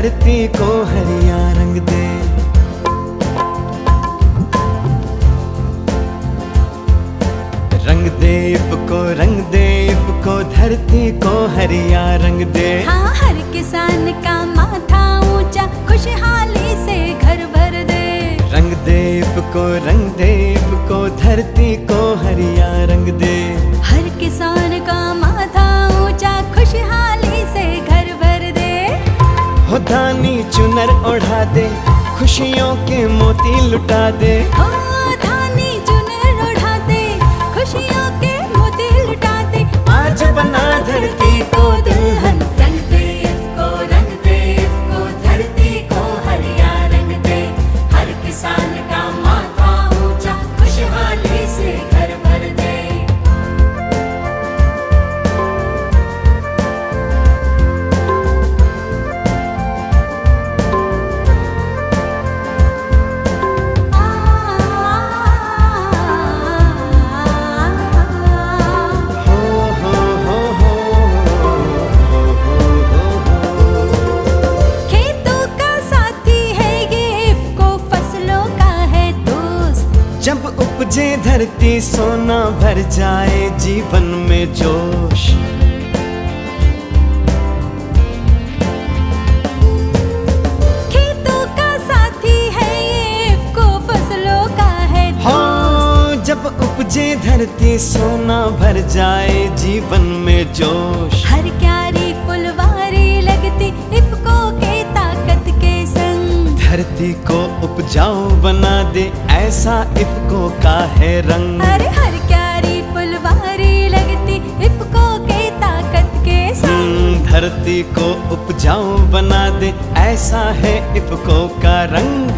धरती को हरिया रंग दे। रंग दे इफ़को, रंग दे इफ़को, धरती को हरिया रंग दे। हाँ, हर किसान का माथा ऊंचा, खुशहाली से घर भर दे। रंग दे इफ़को, रंग दे इफ़को, धरती को हरिया रंग दे। हर किसान का माथा ऊंचा, खुशहाली से घर भर दे। हो धानी चुनर ओढ़ा दे, खुशियों के मोती लुटा दे। हो धानी चुनर ओढ़ा दे, खुशियों के मोती लुटा दे। आज बना धरती को दुल्हन। रंग दे इफ़को, रंग दे इफ़को, धरती को हरिया रंग दे। हर किसान का माथा ऊंचा, खुशहाली से घर भर दे। खेतों का साथी है ये इफ़को, फसलों का है दोस्त। जब उपजे धरती सोना भर जाए जीवन में जोश। खेतों का साथी है ये इफ़को, फसलों का है दोस्त। जब उपजे धरती सोना भर जाए जीवन में जोश। हर क्यारी फुलवारी लगती इफ़को के ताकत के संग। धरती को उपजाऊ बना दे, ऐसा इफ़को का है रंग। अरे हर क्यारी फुलवारी लगती इफ़को के ताकत के संग। धरती को उपजाऊ बना दे, ऐसा है इफ़को का रंग।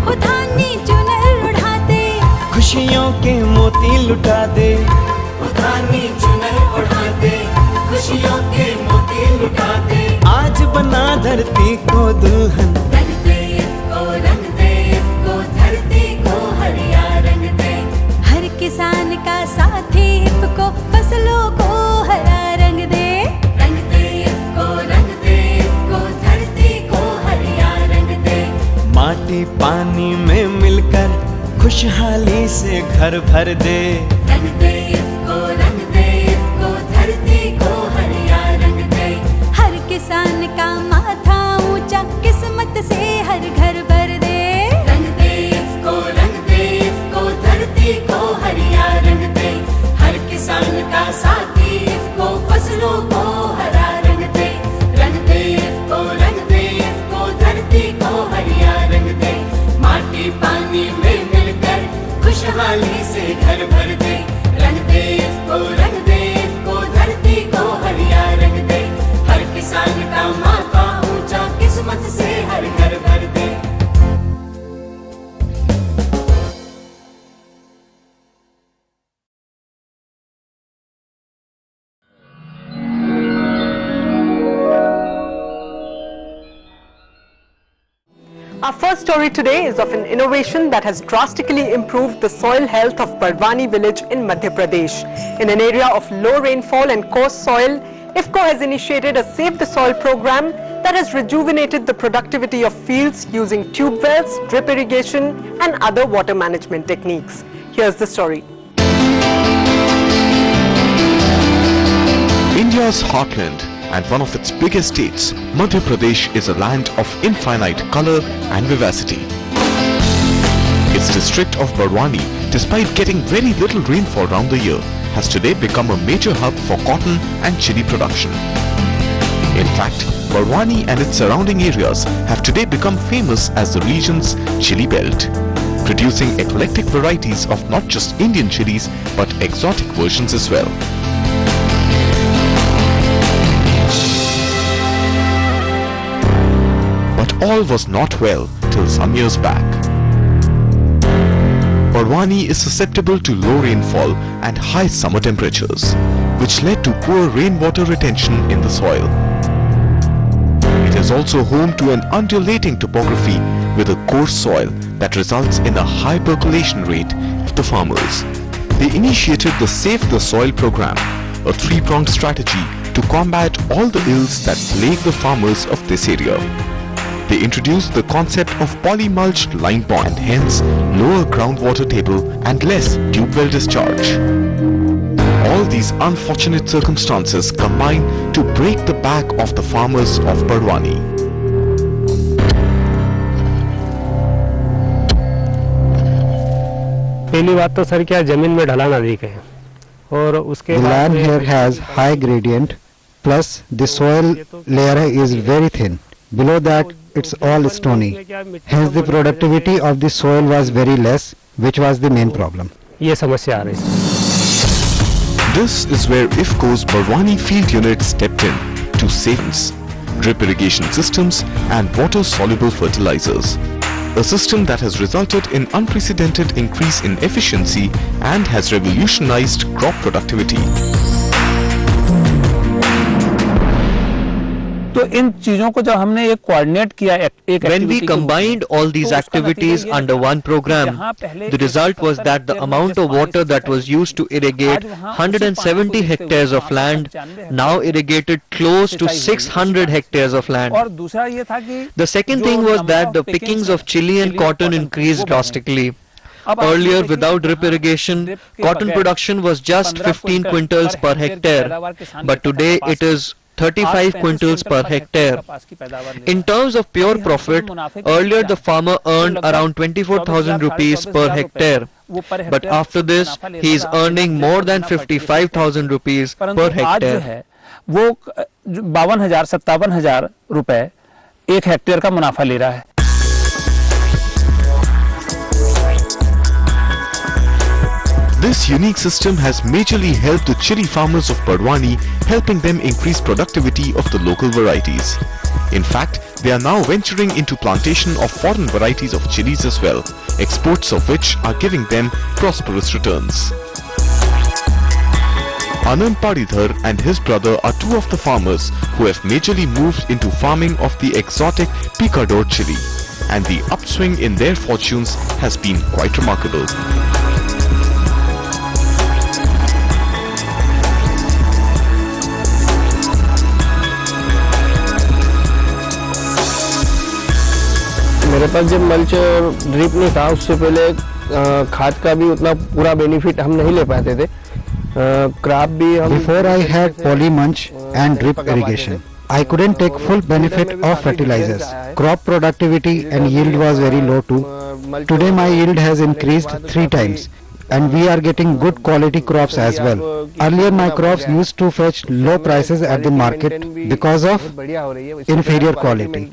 हो धानी चुनर उड़ा दे, खुशियों के मोती लुटा दे। धानी चुनर उड़ा दे, खुशियों के मोती लुटा दे। आज बना धरती को दुल्हन। रंग दे इफ़को, रंग दे इफ़को, धरती को हरिया रंग दे। हर किसान का साथी इफ़को, फसलों को हरा रंग दे। रंग दे इफ़को, रंग दे इफ़को, धरती को हरिया रंग दे। माटी पानी में मिलकर खुशहाली से घर भर दे। रंग दे इफ़को, रंग दे इफ़को, धरती को हरिया रंग दे। हर किसान का माथा ऊंचा, किस्मत से हर घर भर दे। रंग दे इफ़को, रंग दे इफ़को, धरती को हरिया रंग दे। हर किसान का साथी इफ़को, फसलों को हरा रंग दे। रंग दे इफ़को, रंग दे इफ़को, धरती को हरिया रंग दे। माटी पानी में मिलकर खुशहाली से घर भर दे। रंग दे इफ़को, रंग दे इफ़को, धरती को हरिया रंग दे। हर किसान का माथा ऊंचा, किस्मत से हर घर भर दे। Our first story today is of an innovation that has drastically improved the soil health of Barwani village in Madhya Pradesh. In an area of low rainfall and coarse soil, IFFCO has initiated a Save the Soil program that has rejuvenated the productivity of fields using tube wells, drip irrigation and other water management techniques. Here's the story. India's heartland and one of its biggest states, Madhya Pradesh is a land of infinite color and vivacity. Its district of Barwani, despite getting very little rainfall round the year, has today become a major hub for cotton and chili production. In fact, Barwani and its surrounding areas have today become famous as the region's chili belt, producing eclectic varieties of not just Indian chilies but exotic versions as well. All was not well till some years back. Barwani is susceptible to low rainfall and high summer temperatures, which led to poor rainwater retention in the soil. It is also home to an undulating topography with a coarse soil that results in a high percolation rate of the farmers. They initiated the Save the Soil program, a three-pronged strategy to combat all the ills that plague the farmers of this area. they introduced the concept of poly-mulched line pond and hence lower groundwater table and less tube well discharge. All these unfortunate circumstances combine to break the back of the farmers of Bardwani. पहली बात तो sir क्या जमीन में ढलान अधिक है और उसके The land here has high gradient, plus the soil layer is very thin. Below that, it's all stony. Hence, the productivity of the soil was very less, which was the main problem. ये समस्या आ रही है। This is where IFFCO's Bardwani field unit stepped in to savings, drip irrigation systems and water-soluble fertilizers. A system that has resulted in unprecedented increase in efficiency and has revolutionized crop productivity. तो इन चीजों को जब हमने एक coordinate किया एक When we combined all these activities under one program, the result was that the amount of water that was used to irrigate 170 hectares of land now irrigated close to 600 hectares of land. और दूसरा ये था कि The second thing was that the pickings of chili and cotton increased drastically. Earlier, without drip irrigation, cotton production was just 15 quintals per hectare, but today it is 35 quintals per hectare. In terms of pure profit, earlier the farmer earned around 24,000 rupees per hectare. But after this, he is earning more than 55,000 rupees per hectare. वो 52,000-57,000 रुपए एक hectare का मुनाफा ले रहा है। This unique system has majorly helped the chili farmers of Bardwani, helping them increase productivity of the local varieties. In fact, they are now venturing into plantation of foreign varieties of chilies as well, exports of which are giving them prosperous returns. Anand Padidhar and his brother are two of the farmers who have majorly moved into farming of the exotic picador chili, and the upswing in their fortunes has been quite remarkable. मेरे पास जब mulch drip नहीं था उससे पहले खाद का भी उतना पूरा बेनिफिट हम नहीं ले पाते थे। क्रॉप भी हम Before I had poly mulch and drip irrigation, I couldn't take full benefit of fertilizers. Crop productivity and yield was very low too. Today my yield has increased 3 times and we are getting good quality crops as well. Earlier my crops used to fetch low prices at the market because of inferior quality.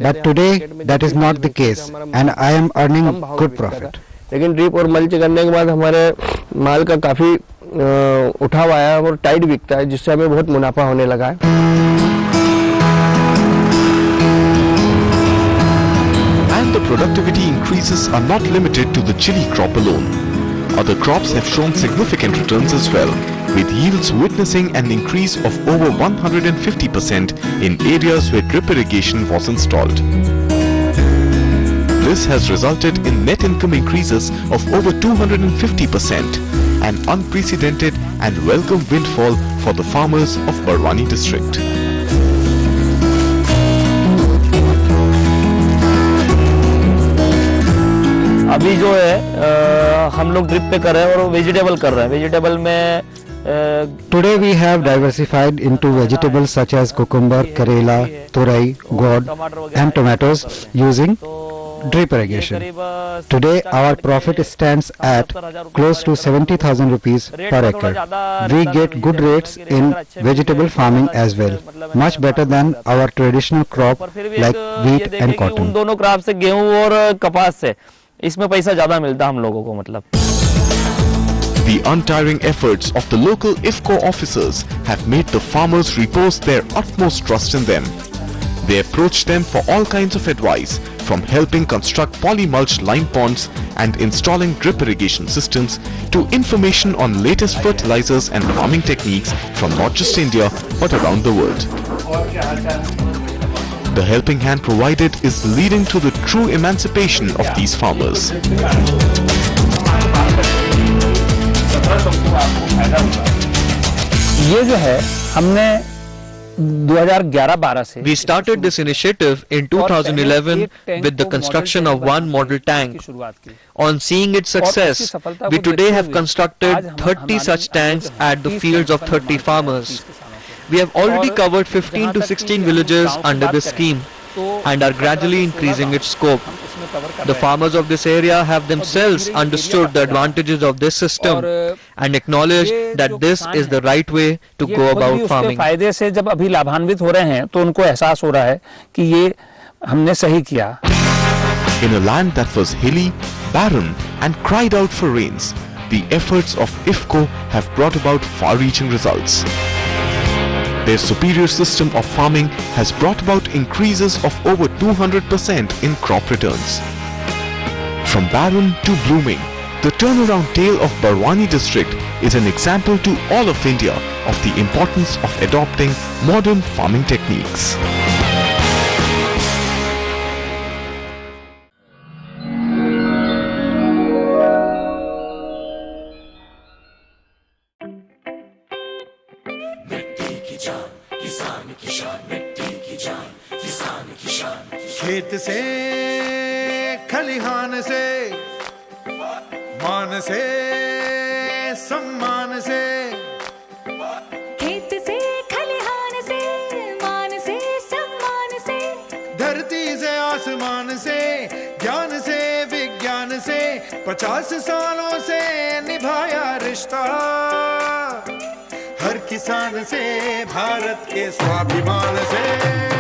But today that is not the case and I am earning good profit. लेकिन drip और mulch करने के बाद हमारे माल का काफी उठाव आया और टाइट बिकता है जिससे हमें बहुत मुनाफा होने लगा है। And the productivity increases are not limited to the chili crop alone. Other crops have shown significant returns as well, with yields witnessing an increase of over 150% in areas where drip irrigation was installed. This has resulted in net income increases of over 250%, an unprecedented and welcome windfall for the farmers of Bardwani district. अभी जो है हम लोग drip पे कर रहे हैं और वेजिटेबल कर रहे हैं। वेजिटेबल में Today we have diversified into vegetables such as cucumber, karela, turai, gourd and tomatoes using drip irrigation. Today our profit stands at close to 70,000 rupees per acre. We get good rates in vegetable farming as well, much better than our traditional crop like wheat and cotton. दोनों crop से गेहूं और कपास से इसमें पैसा ज्यादा मिलता हम लोगों को मतलब। The untiring efforts of the local IFFCO officers have made the farmers repose their utmost trust in them. They approach them for all kinds of advice, from helping construct poly-mulched line ponds and installing drip irrigation systems to information on latest fertilizers and farming techniques from not just India but around the world. The helping hand provided is leading to the true emancipation of these farmers. ये जो है हमने 2011-12 से We started this initiative in 2011 with the construction of one model tank. On seeing its success, we today have constructed 30 such tanks at the fields of 30 farmers. We have already covered 15 to 16 villages under this scheme and are gradually increasing its scope. The farmers of this area have themselves understood the advantages of this system and acknowledged that this is the right way to go about farming. फायदे से जब अभी लाभान्वित हो रहे हैं तो उनको एहसास हो रहा है कि ये हमने सही किया. In a land that was hilly, barren and cried out for rains, the efforts of IFFCO have brought about far-reaching results. Their superior system of farming has brought about increases of over 200% in crop returns. From barren to blooming, the turnaround tale of Barwani district is an example to all of India of the importance of adopting modern farming techniques. खेत से खलिहान से मान से सम्मान से खेत से खलिहान से मान से सम्मान से धरती से आसमान से ज्ञान से विज्ञान से 50 सालों से निभाया रिश्ता हर किसान से भारत के स्वाभिमान से